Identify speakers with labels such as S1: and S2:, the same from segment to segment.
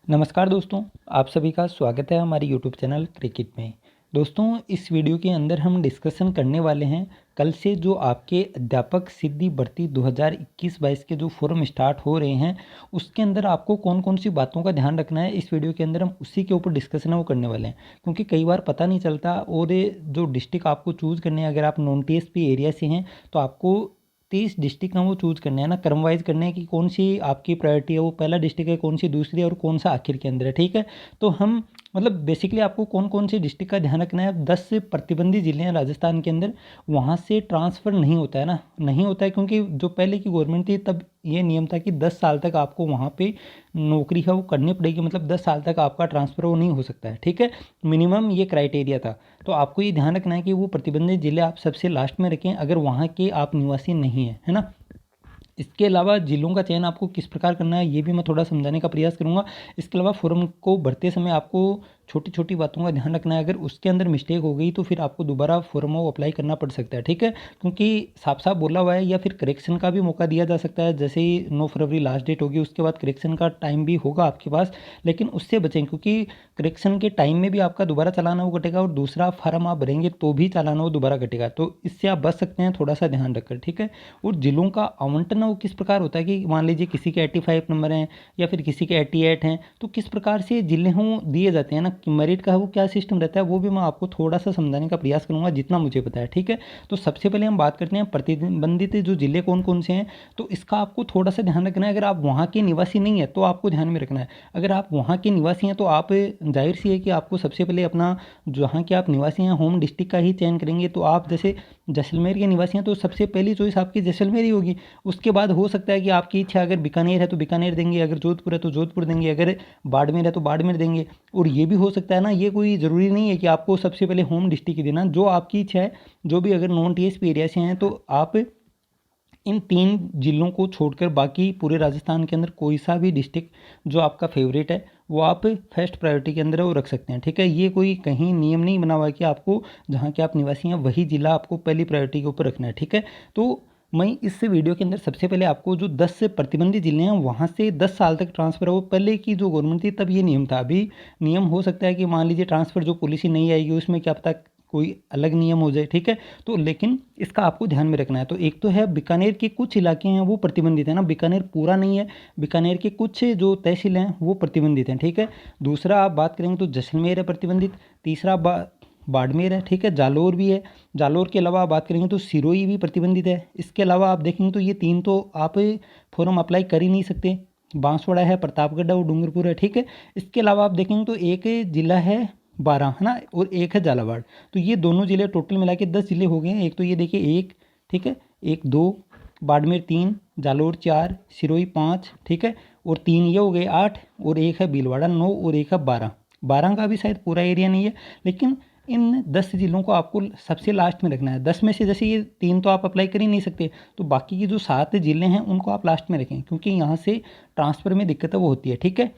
S1: नमस्कार दोस्तों, आप सभी का स्वागत है हमारे यूट्यूब चैनल क्रिकेट में। दोस्तों, इस वीडियो के अंदर हम डिस्कशन करने वाले हैं कल से जो आपके अध्यापक सिद्धि भर्ती 2021-22 के जो फॉर्म स्टार्ट हो रहे हैं, उसके अंदर आपको कौन कौन सी बातों का ध्यान रखना है। इस वीडियो के अंदर हम उसी के ऊपर डिस्कशन है वो करने वाले हैं, क्योंकि कई बार पता नहीं चलता। और ये जो डिस्ट्रिक्ट आपको चूज़ करने हैं, अगर आप नॉन टीएसपी एरिया से हैं तो आपको 30 डिस्ट्रिक्ट हैं वो चूज़ करने हैं ना, क्रम वाइज करने हैं कि कौन सी आपकी प्रायोरिटी है, वो पहला डिस्ट्रिक्ट है, कौन सी दूसरी है और कौन सा आखिर के अंदर है। ठीक है, तो हम मतलब बेसिकली आपको कौन कौन से डिस्ट्रिक्ट का ध्यान रखना है। 10 से प्रतिबंधित जिले हैं राजस्थान के अंदर, वहाँ से ट्रांसफ़र नहीं होता है ना, नहीं होता है, क्योंकि जो पहले की गवर्नमेंट थी तब ये नियम था कि 10 साल तक आपको वहाँ पे नौकरी है वो करनी पड़ेगी, मतलब 10 साल तक आपका ट्रांसफ़र वो नहीं हो सकता है। ठीक है, मिनिमम ये क्राइटेरिया था। तो आपको ये ध्यान रखना है कि वो प्रतिबंधित जिले आप सबसे लास्ट में रखें अगर वहाँ के आप निवासी नहीं हैं, है ना। इसके अलावा जिलों का चयन आपको किस प्रकार करना है ये भी मैं थोड़ा समझाने का प्रयास करूंगा। इसके अलावा फॉर्म को भरते समय आपको छोटी छोटी बातों का ध्यान रखना है, अगर उसके अंदर मिस्टेक हो गई तो फिर आपको दोबारा फॉर्म वो अप्लाई करना पड़ सकता है। ठीक है, क्योंकि साफ साफ बोला हुआ है, या फिर करेक्शन का भी मौका दिया जा सकता है। जैसे ही 9 फरवरी लास्ट डेट होगी, उसके बाद करेक्शन का टाइम भी होगा आपके पास, लेकिन उससे बचें, क्योंकि करेक्शन के टाइम में भी आपका दोबारा चालान वो कटेगा और दूसरा फार्म आप भरेंगे तो भी चालान वो दोबारा कटेगा। तो इससे आप बच सकते हैं, थोड़ा सा ध्यान रखकर। ठीक है, और जिलों का आवंटन वो किस प्रकार होता है कि मान लीजिए किसी के 85 नंबर हैं या फिर किसी के 88 हैं, तो किस प्रकार से जिले हों दिए जाते हैं ना, कि मेरिट का वो क्या सिस्टम रहता है, वो भी मैं आपको थोड़ा सा समझाने का प्रयास करूंगा जितना मुझे पता है। ठीक है, तो सबसे पहले हम बात करते हैं प्रतिबंधित जो जिले कौन कौन से हैं। तो इसका आपको थोड़ा सा ध्यान रखना है। अगर आप वहाँ के निवासी नहीं है तो आपको ध्यान में रखना है। अगर आप वहाँ के निवासी हैं तो आप जाहिर सी है कि आपको सबसे पहले अपना जहाँ के आप निवासी हैं होम डिस्ट्रिक्ट का ही चयन करेंगे। तो आप जैसे जैसलमेर के निवासी हैं तो सबसे पहली चॉइस आपकी जैसलमेर ही होगी। उसके बाद हो सकता है कि आपकी इच्छा अगर बीकानेर है तो बीकानेर देंगे, अगर जोधपुर है तो जोधपुर देंगे, अगर बाड़मेर है तो बाड़मेर देंगे। और ये भी हो सकता है ना, ये कोई ज़रूरी नहीं है कि आपको सबसे पहले होम डिस्ट्रिक्ट ही देना, जो आपकी इच्छा है। जो भी अगर नॉन टीएसपी एरिया से हैं तो आप इन 3 जिलों को छोड़कर बाकी पूरे राजस्थान के अंदर कोई सा भी डिस्ट्रिक्ट जो आपका फेवरेट है वो आप फर्स्ट प्रायोरिटी के अंदर वो रख सकते हैं। ठीक है, ये कोई कहीं नियम नहीं बना हुआ है कि आपको जहाँ के आप निवासी हैं वही ज़िला आपको पहली प्रायोरिटी के ऊपर रखना है। ठीक है, तो मैं इस वीडियो के अंदर सबसे पहले आपको जो 10 से प्रतिबंधित जिले हैं वहाँ से 10 साल तक ट्रांसफ़र हो, पहले की जो गवर्नमेंट थी तब ये नियम था। अभी नियम हो सकता है कि मान लीजिए ट्रांसफ़र जो पॉलिसी नहीं आएगी उसमें क्या पता कोई अलग नियम हो जाए। ठीक है, तो लेकिन इसका आपको ध्यान में रखना है। तो एक तो है बीकानेर के कुछ इलाके हैं वो प्रतिबंधित है ना, बीकानेर पूरा नहीं है, बीकानेर के कुछ जो तहसील हैं वो प्रतिबंधित हैं। ठीक है, दूसरा आप बात करेंगे तो जैसलमेर है प्रतिबंधित, तीसरा बाड़मेर है। ठीक है, जालोर भी है, जालोर के अलावा आप बात करेंगे तो सिरोही भी प्रतिबंधित है। इसके अलावा आप देखेंगे तो ये 3 तो आप फॉर्म अप्लाई कर ही नहीं सकते। बांसवाड़ा है, प्रतापगढ़ है और डूंगरपुर है। ठीक है, इसके अलावा आप देखेंगे तो एक जिला है 12, है ना, और एक है झालावाड़। तो ये दोनों ज़िले टोटल मिला के 10 ज़िले हो गए हैं। एक तो ये देखिए 1, ठीक है, 1 2, बाड़मेर 3, जालोर 4, सिरोही 5, ठीक है, और 3 ये हो गए 8, और एक है भीलवाड़ा 9, और एक है 12। 12 का भी शायद पूरा एरिया नहीं है, लेकिन इन 10 ज़िलों को आपको सबसे लास्ट में रखना है। 10 में से जैसे ये 3 तो आप अप्लाई कर ही नहीं सकते, तो बाकी की जो 7 ज़िले हैं उनको आप लास्ट में रखें, क्योंकि यहाँ से ट्रांसफ़र में दिक्कत है वो होती है। ठीक है,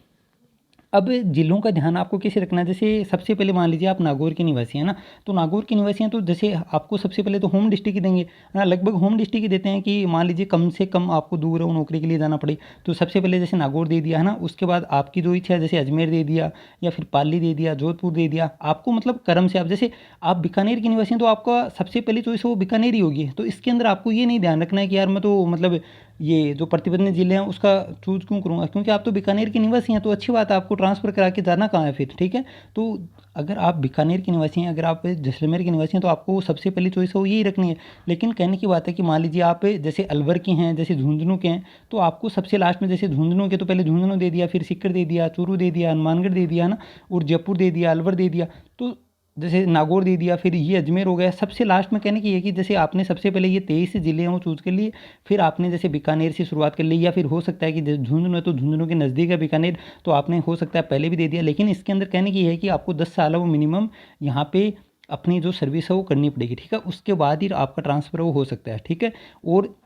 S1: अब जिलों का ध्यान आपको कैसे रखना है। जैसे सबसे पहले मान लीजिए आप नागौर के निवासी हैं ना, तो नागौर के निवासी हैं तो जैसे आपको सबसे पहले तो होम डिस्ट्रिक्ट ही देंगे ना, लगभग होम डिस्ट्रिक्ट ही देते हैं कि मान लीजिए कम से कम आपको दूर है नौकरी के लिए जाना पड़े, तो सबसे पहले जैसे नागौर दे दिया है ना। उसके बाद आपकी जो इच्छा है जैसे अजमेर दे दिया, या फिर पाली दे दिया, जोधपुर दे दिया, आपको मतलब क्रम से आप जैसे आप बीकानेर के निवासी हैं तो आपका सबसे पहली चॉइस वो बीकानेर ही होगी। तो इसके अंदर आपको ये नहीं ध्यान रखना है कि यार मैं तो मतलब ये जो प्रतिबंधित जिले हैं उसका चूज़ क्यों करूँगा, क्योंकि आप तो बीकानेर के निवासी हैं, तो अच्छी बात है, आपको ट्रांसफ़र करा के जाना कहाँ है फिर। ठीक है, तो अगर आप बीकानेर के निवासी हैं, अगर आप जैसलमेर के निवासी हैं, तो आपको सबसे पहली चॉइस है वो यही रखनी है। लेकिन कहने की बात है कि मान लीजिए आप जैसे अलवर के हैं, जैसे झुंझुनू के हैं, तो आपको सबसे लास्ट में जैसे झुंझुनू के तो पहले झुंझुनू दे दिया, फिर सीकर दे दिया, चूरू दे दिया, हनुमानगढ़ दे दिया ना, और जयपुर दे दिया, अलवर दे दिया, तो जैसे नागौर दे दिया, फिर ये अजमेर हो गया। सबसे लास्ट में कहने की है कि जैसे आपने सबसे पहले ये 23 ज़िले हैं वो चूज़ कर लिए, फिर आपने जैसे बीकानेर से शुरुआत कर ली, या फिर हो सकता है कि झुंझुनू है तो झुंझुनू के नज़दीक है बीकानेर, तो आपने हो सकता है पहले भी दे दिया। लेकिन इसके अंदर कहने की है कि आपको 10 साल है वो मिनिमम यहाँ पे अपनी जो सर्विस है वो करनी पड़ेगी। ठीक है, उसके बाद ही आपका ट्रांसफ़र वो हो सकता है। ठीक है, और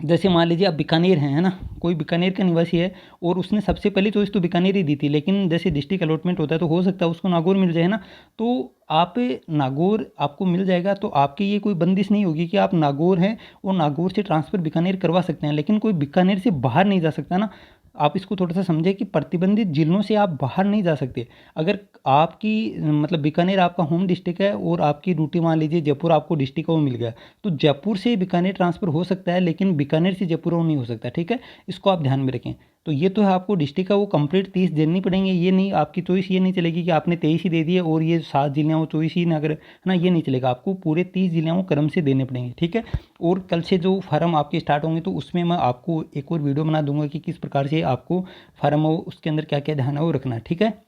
S1: जैसे मान लीजिए आप बीकानेर हैं, है ना, कोई बीकानेर का निवासी है और उसने सबसे पहली चॉइस तो बीकानेर ही दी थी, लेकिन जैसे डिस्ट्रिक्ट अलॉटमेंट होता है तो हो सकता है उसको नागौर मिल जाए ना, तो आप नागौर आपको मिल जाएगा। तो आपकी ये कोई बंदिश नहीं होगी कि आप नागौर हैं और नागौर से ट्रांसफ़र बीकानेर करवा सकते हैं, लेकिन कोई बीकानेर से बाहर नहीं जा सकता ना। आप इसको थोड़ा सा समझें कि प्रतिबंधित जिलों से आप बाहर नहीं जा सकते। अगर आपकी मतलब बीकानेर आपका होम डिस्ट्रिक्ट है और आपकी ड्यूटी मान लीजिए जयपुर आपको डिस्ट्रिक्ट वो मिल गया, तो जयपुर से बीकानेर ट्रांसफ़र हो सकता है, लेकिन बीकानेर से जयपुर वो नहीं हो सकता, ठीक है। इसको आप ध्यान में रखें। तो ये तो है, आपको डिस्ट्रिक्ट का वो कंप्लीट 30 देनी पड़ेंगे, ये नहीं आपकी चॉइस, ये नहीं चलेगी कि आपने 23 ही दे दिए और ये 7 जिले वो 24 ही ना अगर, है ना, ये नहीं चलेगा। आपको पूरे 30 जिले वो क्रम से देने पड़ेंगे, ठीक है। और कल से जो फार्म आपके स्टार्ट होंगे तो उसमें मैं आपको एक और वीडियो बना दूंगा कि किस प्रकार से आपको फार्म हो, उसके अंदर क्या क्या ध्यान है वो रखना है, ठीक है।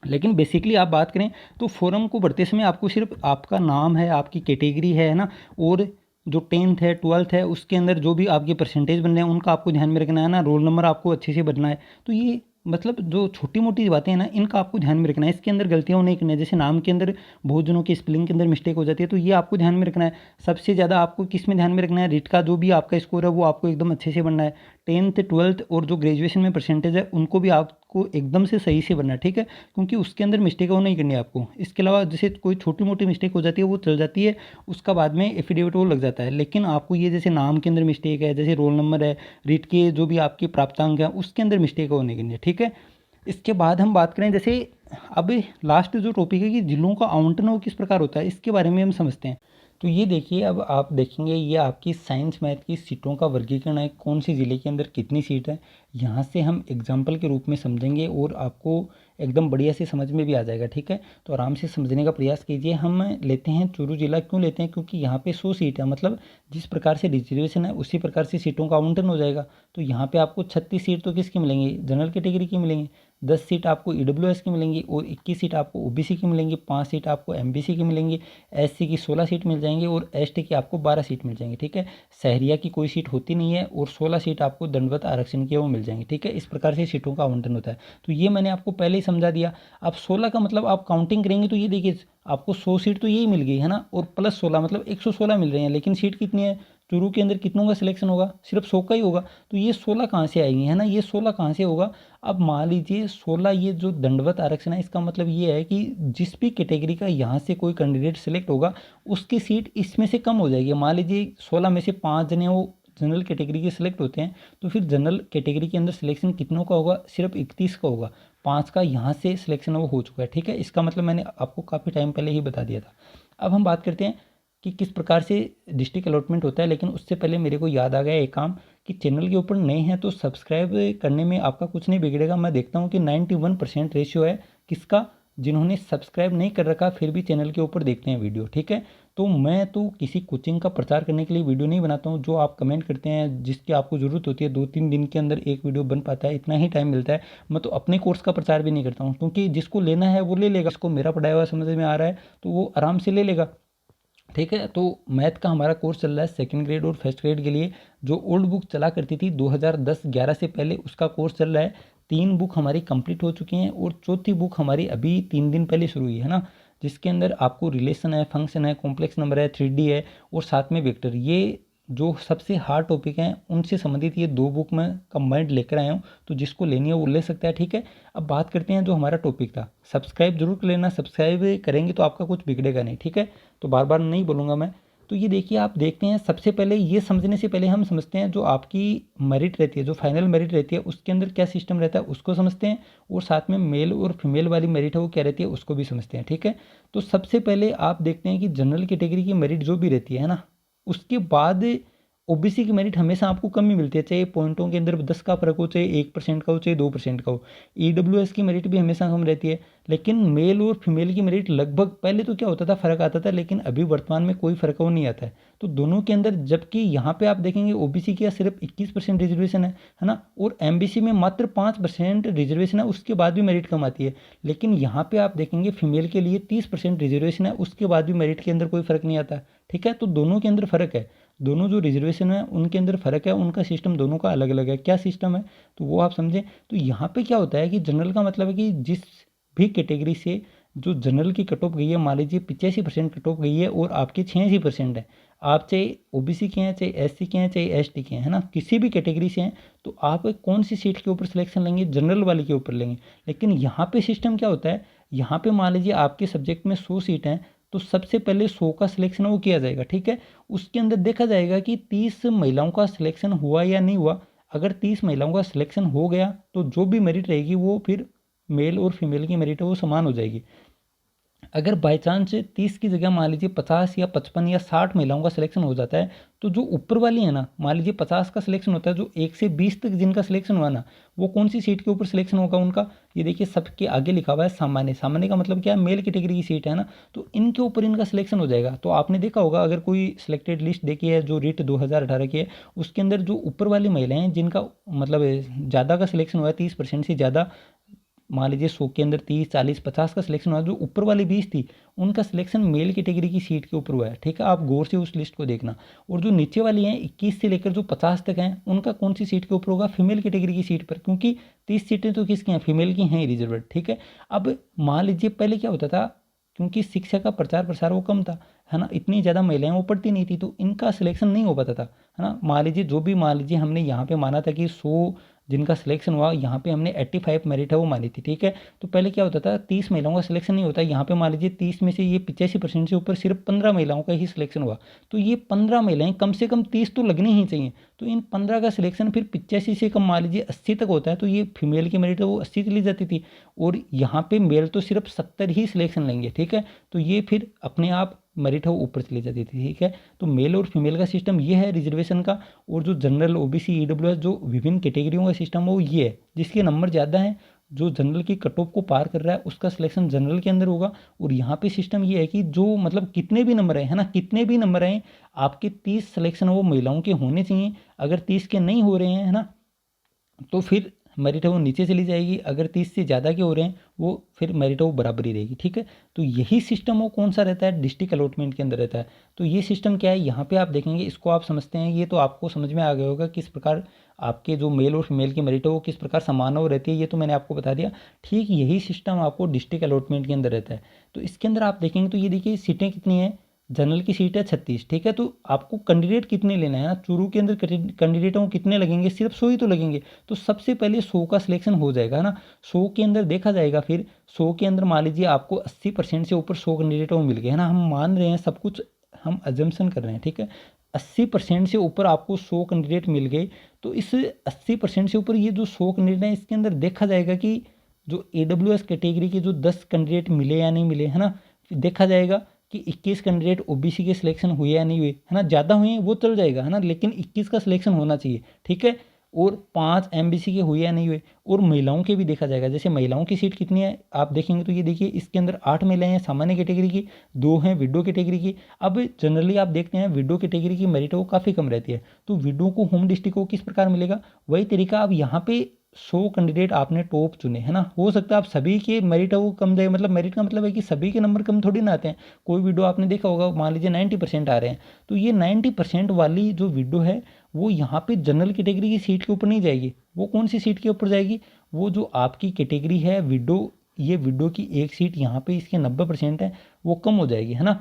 S1: लेकिन बेसिकली आप बात करें तो फॉर्म को भरते समय आपको सिर्फ आपका नाम है, आपकी कैटेगरी है ना, और जो 10th है 12th है उसके अंदर जो भी आपके परसेंटेज बन रहे हैं उनका आपको ध्यान में रखना है ना, रोल नंबर आपको अच्छे से भरना है। तो ये मतलब जो छोटी मोटी बातें हैं ना, इनका आपको ध्यान में रखना है, इसके अंदर गलतियाँ नहीं करनी है। जैसे नाम के अंदर बहुत जनों के स्पेलिंग के अंदर मिस्टेक हो जाती है, तो ये आपको ध्यान में रखना है। सबसे ज़्यादा आपको किस में ध्यान में रखना है, रीट का जो भी आपका स्कोर है वो आपको एकदम अच्छे से बनना है। 10th 12th और जो ग्रेजुएशन में परसेंटेज है उनको भी आपको एकदम से सही से बनना है, ठीक है, क्योंकि उसके अंदर मिस्टेक वो नहीं करनी है आपको। इसके अलावा जैसे कोई छोटी मोटी मिस्टेक हो जाती है वो चल जाती है, उसका बाद में एफिडेविट वो लग जाता है, लेकिन आपको ये जैसे नाम के अंदर मिस्टेक है, जैसे रोल नंबर है, रीट के जो भी आपके प्राप्तांक है उसके अंदर मिस्टेक वो नहीं करनी है, ठीक है। इसके बाद हम बात करें, जैसे अब लास्ट जो टॉपिक है कि जिलों का आवंटन वो किस प्रकार होता है, इसके बारे में हम समझते हैं। तो ये देखिए, अब आप देखेंगे ये आपकी साइंस मैथ की सीटों का वर्गीकरण है, कौन सी ज़िले के अंदर कितनी सीट है, यहाँ से हम एग्जाम्पल के रूप में समझेंगे और आपको एकदम बढ़िया से समझ में भी आ जाएगा, ठीक है। तो आराम से समझने का प्रयास कीजिए। हम लेते हैं चूरू जिला, क्यों लेते हैं, क्योंकि यहाँ पे 100 सीट है, मतलब जिस प्रकार से रिजर्वेशन है उसी प्रकार से सीटों का आवंटन हो जाएगा। तो यहाँ पे आपको 36 सीट तो किसकी मिलेंगी, जनरल कैटेगरी की मिलेंगी, 10 सीट आपको ईडब्ल्यूएस की मिलेंगी और 21 सीट आपको ओबीसी की मिलेंगी, 5 सीट आपको एमबीसी की मिलेंगी, एससी की 16 सीट मिल जाएंगी और एसटी की आपको 12 सीट मिल जाएंगी, ठीक है। शहरिया की कोई सीट होती नहीं है और 16 सीट आपको दंडवत आरक्षण की वो मिल जाएंगी, ठीक है। इस प्रकार से सीटों का आवंटन होता है। तो ये मैंने आपको पहले ही समझा दिया। अब 16 का मतलब आप काउंटिंग करेंगे तो ये देखिए आपको 100 सीट तो यही मिल गई है ना, और प्लस 16 मतलब 116 मिल रहे हैं, लेकिन सीट कितनी है, चूरू के अंदर कितनों का सिलेक्शन होगा, सिर्फ 100 का ही होगा। तो ये 16 कहाँ से आएंगी, है ना, ये 16 कहाँ से होगा। अब मान लीजिए 16, ये जो दंडवत आरक्षण है इसका मतलब ये है कि जिस भी कैटेगरी का यहाँ से कोई कैंडिडेट सिलेक्ट होगा उसकी सीट इसमें से कम हो जाएगी। मान लीजिए 16 में से 5 जने वो जनरल कैटेगरी के सिलेक्ट होते हैं, तो फिर जनरल कैटेगरी के अंदर सिलेक्शन कितनों का होगा, सिर्फ 31 का होगा, 5 का यहाँ से सिलेक्शन वो हो चुका है, ठीक है। इसका मतलब मैंने आपको काफ़ी टाइम पहले ही बता दिया था। अब हम बात करते हैं कि किस प्रकार से डिस्ट्रिक्ट अलॉटमेंट होता है, लेकिन उससे पहले मेरे को याद आ गया एक काम कि चैनल के ऊपर नए हैं तो सब्सक्राइब करने में आपका कुछ नहीं बिगड़ेगा। मैं देखता हूँ कि 91% रेशियो है किसका, जिन्होंने सब्सक्राइब नहीं कर रखा फिर भी चैनल के ऊपर देखते हैं वीडियो, ठीक है। तो मैं तो किसी कोचिंग का प्रचार करने के लिए वीडियो नहीं बनाता हूँ, जो आप कमेंट करते हैं जिसकी आपको ज़रूरत होती है 2-3 दिन के अंदर एक वीडियो बन पाता है, इतना ही टाइम मिलता है। मैं तो अपने कोर्स का प्रचार भी नहीं करता हूँ, क्योंकि जिसको लेना है वो ले लेगा, जिसको मेरा पढ़ाया हुआ समझ में आ रहा है तो वो आराम से ले लेगा, ठीक है। तो मैथ का हमारा कोर्स चल रहा है सेकंड ग्रेड और फर्स्ट ग्रेड के लिए। जो ओल्ड बुक चला करती थी 2010-11 से पहले, उसका कोर्स चल रहा है। 3 बुक हमारी कंप्लीट हो चुकी हैं और चौथी बुक हमारी अभी 3 दिन पहले शुरू हुई है ना, जिसके अंदर आपको रिलेशन है, फंक्शन है, कॉम्प्लेक्स नंबर है, 3D है और साथ में वेक्टर, ये जो सबसे हार्ड टॉपिक हैं उनसे संबंधित ये 2 बुक मैं कंबाइंड लेकर आया हूँ। तो जिसको लेनी है वो ले सकता है, ठीक है। अब बात करते हैं जो हमारा टॉपिक था, सब्सक्राइब जरूर कर लेना, सब्सक्राइब करेंगे तो आपका कुछ बिगड़ेगा नहीं, ठीक है। तो बार बार नहीं बोलूँगा मैं। तो ये देखिए, आप देखते हैं सबसे पहले ये समझने से पहले हम समझते हैं जो आपकी मेरिट रहती है, जो फाइनल मेरिट रहती है उसके अंदर क्या सिस्टम रहता है उसको समझते हैं, और साथ में मेल और फीमेल वाली मेरिट है वो क्या रहती है उसको भी समझते हैं, ठीक है। तो सबसे पहले आप देखते हैं कि जनरल कैटेगरी की मेरिट जो भी रहती है ना, उसके बाद ओबीसी की मेरिट हमेशा आपको कम ही मिलती है, चाहे पॉइंटों के अंदर 10 का फर्क हो, चाहे 1% का हो, चाहे 2% का हो। ईडब्ल्यूएस की मेरिट भी हमेशा कम रहती है, लेकिन मेल और फीमेल की मेरिट लगभग, पहले तो क्या होता था फर्क आता था, लेकिन अभी वर्तमान में कोई फर्क वो नहीं आता है। तो दोनों के अंदर, जबकि यहाँ पे आप देखेंगे ओबीसी की सिर्फ 21% रिजर्वेशन है ना, और एमबीसी में मात्र 5% रिजर्वेशन है, उसके बाद भी मेरिट कम आती है। लेकिन यहाँ पे आप देखेंगे फीमेल के लिए 30% रिजर्वेशन है, उसके बाद भी मेरिट के अंदर कोई फर्क नहीं आता, ठीक है। तो दोनों के अंदर फर्क है, दोनों जो रिजर्वेशन है उनके अंदर फ़र्क है, उनका सिस्टम दोनों का अलग अलग है। क्या सिस्टम है तो वो आप समझें। तो यहाँ पे क्या होता है कि जनरल का मतलब है कि जिस भी कैटेगरी से जो जनरल की कट ऑफ गई है, मान लीजिए 85% कट ऑफ गई है और आपके 86% है, आप चाहे ओबीसी के हैं, चाहे एससी के हैं, चाहे एसटी के हैं, है ना, किसी भी कैटेगरी से हैं, तो आप कौन सी सीट के ऊपर सिलेक्शन लेंगे, जनरल वाले के ऊपर लेंगे। लेकिन यहाँ पे सिस्टम क्या होता है, यहाँ पे मान लीजिए आपके सब्जेक्ट में 100 सीट हैं, तो सबसे पहले 100 का सिलेक्शन वो किया जाएगा, ठीक है। उसके अंदर देखा जाएगा कि 30 महिलाओं का सिलेक्शन हुआ या नहीं हुआ। अगर 30 महिलाओं का सिलेक्शन हो गया तो जो भी मेरिट रहेगी वो फिर मेल और फीमेल की मेरिट है वो समान हो जाएगी। अगर बाई चांस 30 की जगह मान लीजिए 50 या 55 या 60 महिलाओं का सिलेक्शन हो जाता है, तो जो ऊपर वाली है ना, मान लीजिए 50 का सिलेक्शन होता है, जो 1 से 20 तक जिनका सिलेक्शन हुआ ना, वो कौन सी सीट के ऊपर सिलेक्शन होगा उनका, ये देखिए सबके आगे लिखा हुआ है सामान्य। सामान्य का मतलब क्या है, मेल कैटेगरी की सीट है ना, तो इनके ऊपर इनका सिलेक्शन हो जाएगा। तो आपने देखा होगा अगर कोई सिलेक्टेड लिस्ट देखी है जो रिट 2018 की है, उसके अंदर जो ऊपर वाली महिलाएं हैं जिनका मतलब ज़्यादा का सिलेक्शन हुआ है, 30% से ज़्यादा, मान लीजिए 100 के अंदर 30, 40, 50 का सिलेक्शन हुआ, जो ऊपर वाली 20 थी उनका सिलेक्शन मेल कैटेगरी की सीट के ऊपर हुआ है। ठीक है, आप गौर से उस लिस्ट को देखना। और जो नीचे वाली हैं 21 से लेकर जो 50 तक हैं, उनका कौन सी सीट के ऊपर होगा, फीमेल कैटेगरी की सीट पर, क्योंकि 30 सीटें तो किसकी हैं, फीमेल की हैं रिजर्व। ठीक है, अब मान लीजिए पहले क्या होता था, क्योंकि शिक्षा का प्रचार प्रसार वो कम था, है ना, इतनी ज़्यादा महिलाएं वो पढ़ती नहीं थी, तो इनका सिलेक्शन नहीं हो पाता था, है ना। मान लीजिए जो भी, मान लीजिए हमने यहाँ पे माना था कि 100 जिनका सिलेक्शन हुआ, यहाँ पे हमने 85 मेरिट है वो मानी थी। ठीक है, तो पहले क्या होता था, 30 महिलाओं का सिलेक्शन नहीं होता, यहाँ पे मान लीजिए 30 में से ये 85% से ऊपर सिर्फ 15 महिलाओं का ही सिलेक्शन हुआ, तो ये 15 महिलाएं कम से कम 30 तो लगनी ही चाहिए। तो इन 15 का सिलेक्शन फिर 85 से कम मान लीजिए 80 तक होता है, तो ये फीमेल की मेरिट है वो 80 चली जाती थी, और यहाँ पे मेल तो सिर्फ 70 ही सिलेक्शन लेंगे। ठीक है, तो ये फिर अपने आप मेरिट है वो ऊपर चली जाती थी। ठीक है, तो मेल और फीमेल का सिस्टम ये है रिजर्वेशन का। और जो जनरल, ओबीसी, ईडब्ल्यूएस, जो विभिन्न कैटेगरियों का सिस्टम है वो ये है, जिसके नंबर ज़्यादा हैं, जो जनरल की कट ऑफ को पार कर रहा है उसका सिलेक्शन जनरल के अंदर होगा। और यहाँ पे सिस्टम ये है कि जो मतलब कितने भी नंबर आए, है ना, कितने भी नंबर आए, आपके 30 सिलेक्शन वो महिलाओं के होने चाहिए। अगर 30 के नहीं हो रहे हैं, है ना, तो फिर मेरिट है वो नीचे चली जाएगी। अगर 30 से ज़्यादा के हो रहे हैं वो फिर मेरिट है वो बराबरी रहेगी। ठीक है, तो यही सिस्टम वो कौन सा रहता है, डिस्ट्रिक्ट अलॉटमेंट के अंदर रहता है। तो ये सिस्टम क्या है, यहाँ पे आप देखेंगे, इसको आप समझते हैं, ये तो आपको समझ में आ गया होगा किस प्रकार आपके जो मेल और फीमेल की मेरिट है वो किस प्रकार समान हो रहती है, ये तो मैंने आपको बता दिया। ठीक यही सिस्टम आपको डिस्ट्रिक्ट अलॉटमेंट के अंदर रहता है। तो इसके अंदर आप देखेंगे तो ये देखिए सीटें कितनी हैं, जनरल की सीट है 36। ठीक है, तो आपको कैंडिडेट कितने लेना है ना, चूरू के अंदर कैंडिडेटों को कितने लगेंगे, सिर्फ 100 ही तो लगेंगे। तो सबसे पहले 100 का सिलेक्शन हो जाएगा ना, 100 के अंदर देखा जाएगा। फिर 100 के अंदर मान लीजिए आपको 80% से ऊपर 100 कैंडिडेटों को मिल गए, है ना, हम मान रहे हैं सब कुछ, हम अजम्पशन कर रहे हैं। ठीक है, 80% से ऊपर आपको 100 कैंडिडेट मिल गए, तो इस 80% से ऊपर ये जो 100 कैंडिडेट हैं, इसके अंदर देखा जाएगा कि जो AWS कैटेगरी के जो 10 कैंडिडेट मिले या नहीं मिले, है ना, फिर देखा जाएगा कि 21 कैंडिडेट ओबीसी के सिलेक्शन हुए या नहीं हुए, है ना, ज़्यादा हुए वो चल जाएगा, है ना, लेकिन 21 का सिलेक्शन होना चाहिए। ठीक है, और 5 एमबीसी के हुए या नहीं हुए, और महिलाओं के भी देखा जाएगा। जैसे महिलाओं की सीट कितनी है आप देखेंगे तो ये देखिए, इसके अंदर 8 महिलाएं हैं सामान्य कैटेगरी की, 2 हैं विडो कैटेगरी की। अब जनरली आप देखते हैं विडो कैटेगरी की मेरिट वो काफ़ी कम रहती है, तो विडो को होम डिस्ट्रिक्ट को किस प्रकार मिलेगा, वही तरीका। अब यहाँ पे 100 कैंडिडेट आपने टॉप चुने, है ना, हो सकता है आप सभी के मेरिट है वो कम जाए, मतलब मेरिट का मतलब है कि सभी के नंबर कम थोड़ी ना आते हैं। कोई वीडियो आपने देखा होगा, मान लीजिए 90% आ रहे हैं, तो ये 90% वाली जो वीडियो है वो यहाँ पे जनरल कैटेगरी की सीट के ऊपर नहीं जाएगी। वो कौन सी सीट के ऊपर जाएगी, वो जो आपकी कैटेगरी है विडो, ये विडो की एक सीट यहाँ पे इसके 90% है वो कम हो जाएगी, है ना।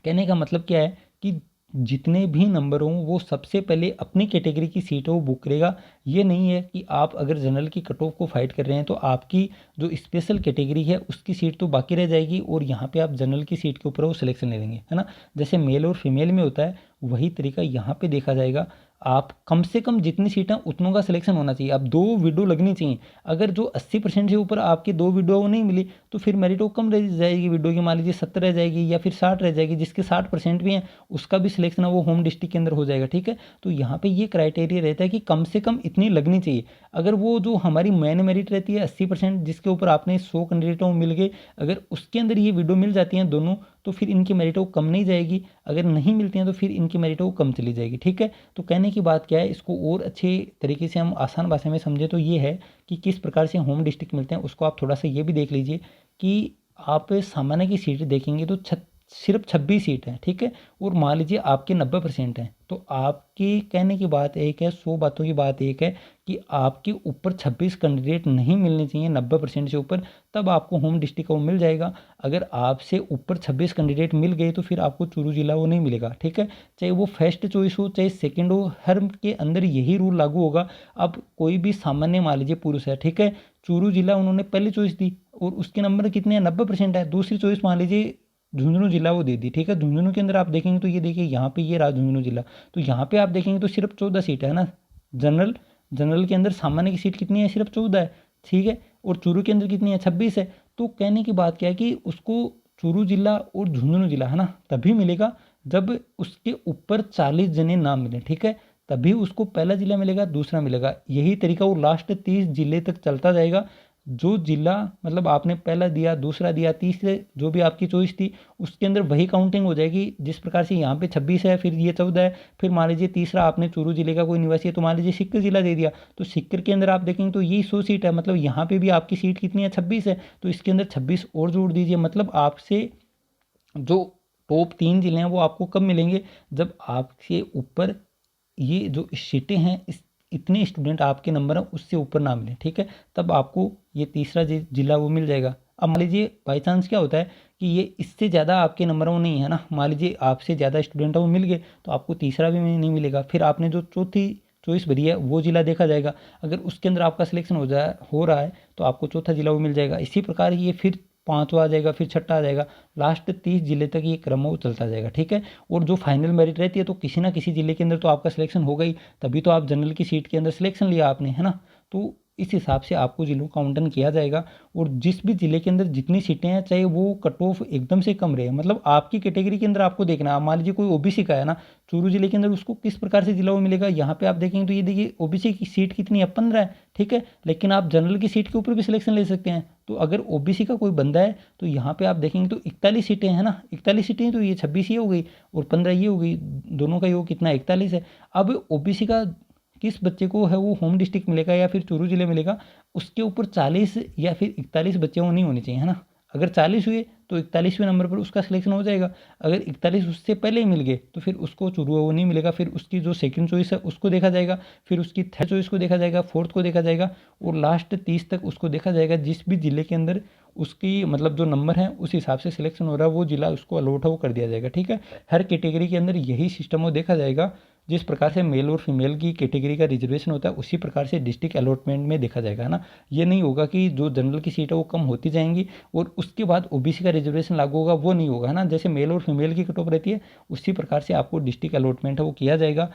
S1: कहने का मतलब क्या है कि जितने भी नंबर हों वो सबसे पहले अपनी कैटेगरी की सीट वो बुक करेगा। ये नहीं है कि आप अगर जनरल की कट ऑफ को फाइट कर रहे हैं तो आपकी जो स्पेशल कैटेगरी है उसकी सीट तो बाकी रह जाएगी, और यहाँ पे आप जनरल की सीट के ऊपर वो सिलेक्शन ले लेंगे, है ना। जैसे मेल और फीमेल में होता है वही तरीका यहाँ पे देखा जाएगा। आप कम से कम जितनी सीटें उतनों का सिलेक्शन होना चाहिए। अब 2 विडो लगनी चाहिए, अगर जो 80% से ऊपर आपके 2 विडो वो नहीं मिली तो फिर मेरिट वो कम रह जाएगी, विडो की मान लीजिए 70 रह जाएगी या फिर 60 रह जाएगी। जिसके 60% भी हैं उसका भी सिलेक्शन है वो होम डिस्ट्रिक्ट के अंदर हो जाएगा। ठीक है, तो यहाँ पे ये क्राइटेरिया रहता है कि कम से कम इतनी लगनी चाहिए। अगर वो जो हमारी मेन मेरिट रहती है 80%, जिसके ऊपर आपने 100 कैंडिडेटों को मिल गए, अगर उसके अंदर ये विडो मिल जाती हैं दोनों, तो फिर इनकी मेरिट वो कम नहीं जाएगी। अगर नहीं मिलती हैं तो फिर इनकी मेरिट वो कम चली जाएगी। ठीक है, तो कहने की बात क्या है, इसको और अच्छे तरीके से हम आसान भाषा में समझे तो ये है कि किस प्रकार से होम डिस्ट्रिक्ट मिलते हैं। उसको आप थोड़ा सा ये भी देख लीजिए कि आप सामान्य की सीटें देखेंगे तो सिर्फ 26 सीट हैं। ठीक है, और मान लीजिए आपके 90% हैं, तो आपकी कहने की बात एक है, 100 बातों की बात एक है कि आपके ऊपर 26 कैंडिडेट नहीं मिलने चाहिए 90% से ऊपर, तब आपको होम डिस्ट्रिक्ट वो मिल जाएगा। अगर आपसे ऊपर 26 कैंडिडेट मिल गए तो फिर आपको चूरू जिला वो नहीं मिलेगा। ठीक है, चाहे वो फर्स्ट चॉइस हो चाहे सेकंड हो, हर के अंदर यही रूल लागू होगा। अब कोई भी सामान्य मान लीजिए पुरुष है, ठीक है, चूरू जिला उन्होंने पहली चॉइस दी और उसके नंबर कितने हैं, 90% है। दूसरी चॉइस मान लीजिए झुंझुनू जिला वो दे दी। ठीक है, झुंझुनू के अंदर आप देखेंगे तो ये देखिए यहाँ पे ये रहा झुंझुनू जिला, तो यहाँ पे आप देखेंगे तो सिर्फ 14 सीट है ना जनरल, जनरल के अंदर सामान्य की सीट कितनी है, सिर्फ 14 है, ठीक है, और चूरू के अंदर कितनी है, 26 है। तो कहने की बात क्या है कि उसको चूरू जिला और झुंझुनू जिला है ना तभी मिलेगा जब उसके ऊपर 40 जने नाम मिले, ठीक है, तभी उसको पहला जिला मिलेगा, दूसरा मिलेगा। यही तरीका वो लास्ट 30 जिले तक चलता जाएगा। जो जिला मतलब आपने पहला दिया, दूसरा दिया, तीसरे जो भी आपकी चॉइस थी उसके अंदर वही काउंटिंग हो जाएगी। जिस प्रकार से यहाँ पे 26 है, फिर ये 14 है, फिर मान लीजिए तीसरा आपने चूरू जिले का कोई निवासी है तो मान लीजिए सिक्कर जिला दे दिया, तो सिक्कर के अंदर आप देखेंगे तो ये 100 सीट है, मतलब यहाँ पे भी आपकी सीट कितनी है, 26 है, तो इसके अंदर 26 और जोड़ दीजिए। मतलब आपसे जो टॉप 3 जिले हैं वो आपको कब मिलेंगे, जब आपके ऊपर ये जो सीटें हैं इस इतने स्टूडेंट आपके नंबर हैं उससे ऊपर ना मिले, ठीक है, तब आपको ये तीसरा जिला वो मिल जाएगा। अब मान लीजिए बाई चांस क्या होता है कि ये इससे ज़्यादा आपके नंबर वो नहीं है ना, मान लीजिए आपसे ज़्यादा स्टूडेंट है वो मिल गए तो आपको तीसरा भी नहीं मिलेगा। फिर आपने जो चौथी चॉइस भरी है वो जिला देखा जाएगा, अगर उसके अंदर आपका सिलेक्शन हो रहा है तो आपको चौथा जिला वो मिल जाएगा। इसी प्रकार ये फिर पाँचवा आ जाएगा, फिर छठा आ जाएगा, लास्ट 30 जिले तक ये क्रम वो चलता जाएगा, ठीक है। और जो फाइनल मेरिट रहती है तो किसी ना किसी जिले के अंदर तो आपका सिलेक्शन होगा ही, तभी तो आप जनरल की सीट के अंदर सिलेक्शन लिया आपने, है ना। तो इस हिसाब से आपको जिलों का आवंटन किया जाएगा। और जिस भी जिले के अंदर जितनी सीटें हैं चाहे वो कट ऑफ एकदम से कम रहे, मतलब आपकी कैटेगरी के अंदर आपको देखना है। आप मान लीजिए कोई ओबीसी का है ना चूरू जिले के अंदर, उसको किस प्रकार से जिला वो मिलेगा, यहाँ पे आप देखेंगे तो ये देखिए ओबीसी की सीट कितनी है, 15 है, ठीक है, लेकिन आप जनरल की सीट के ऊपर भी सिलेक्शन ले सकते हैं। तो अगर ओबीसी का कोई बंदा है तो यहाँ पे आप देखेंगे तो 41 सीटें हैं ना, 41 सीटें, तो ये 26 ही हो गई और 15 ये हो गई, दोनों का योग कितना 41 है। अब ओबीसी का किस बच्चे को है वो होम डिस्ट्रिक्ट मिलेगा या फिर चूरू जिले मिलेगा, उसके ऊपर 40 या फिर 41 बच्चे वो नहीं होने चाहिए, है ना। अगर 40 हुए तो 41वें नंबर पर उसका सिलेक्शन हो जाएगा। अगर 41 उससे पहले ही मिल गए तो फिर उसको चूरू वो नहीं मिलेगा, फिर उसकी जो सेकंड चॉइस है उसको देखा जाएगा, फिर उसकी थर्ड चॉइस को देखा जाएगा, फोर्थ को देखा जाएगा और लास्ट 30 तक उसको देखा जाएगा। जिस भी जिले के अंदर उसकी मतलब जो नंबर है उस हिसाब से सिलेक्शन हो रहा है वो जिला उसको अलॉट है वो कर दिया जाएगा, ठीक है। हर कैटेगरी के अंदर यही सिस्टम वो देखा जाएगा। जिस प्रकार से मेल और फीमेल की कैटेगरी का रिजर्वेशन होता है उसी प्रकार से डिस्ट्रिक्ट अलॉटमेंट में देखा जाएगा, है ना। ये नहीं होगा कि जो जनरल की सीट है वो कम होती जाएंगी और उसके बाद ओबीसी का रिजर्वेशन लागू होगा, वो नहीं होगा, है ना। जैसे मेल और फीमेल की कट ऑफ रहती है उसी प्रकार से आपको डिस्ट्रिक्ट अलॉटमेंट है वो किया जाएगा।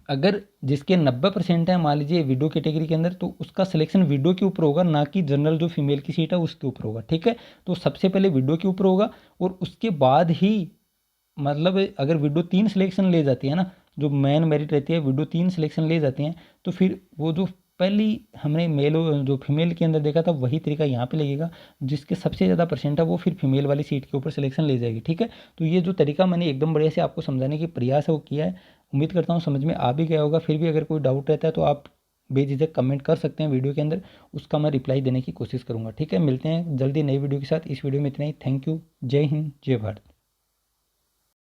S1: अगर जिसके 90% है मान लीजिए विडो कैटेगरी के अंदर, तो उसका सिलेक्शन विडो के ऊपर होगा, ना कि जनरल जो फीमेल की सीट है उसके ऊपर होगा, ठीक है। तो सबसे पहले विडो के ऊपर होगा और उसके बाद ही मतलब अगर विडो 3 सिलेक्शन ले जाती है ना, जो मेन मेरिट रहती है विडो 3 सिलेक्शन ले जाती हैं, तो फिर वो जो पहली हमने मेल जो फीमेल के अंदर देखा था वही तरीका यहाँ पे लगेगा। जिसके सबसे ज़्यादा परसेंट है वो फिर फीमेल वाली सीट के ऊपर सिलेक्शन ले जाएगी, ठीक है। तो ये जो तरीका मैंने एकदम बढ़िया से आपको समझाने की प्रयास है वो किया है, उम्मीद करता हूँ समझ में आ भी गया होगा। फिर भी अगर कोई डाउट रहता है तो आप बेझिझक कमेंट कर सकते हैं वीडियो के अंदर, उसका मैं रिप्लाई देने की कोशिश करूँगा, ठीक है। मिलते हैं जल्दी नई वीडियो के साथ। इस वीडियो में इतना ही। Thank you. जय हिंद, जय भारत।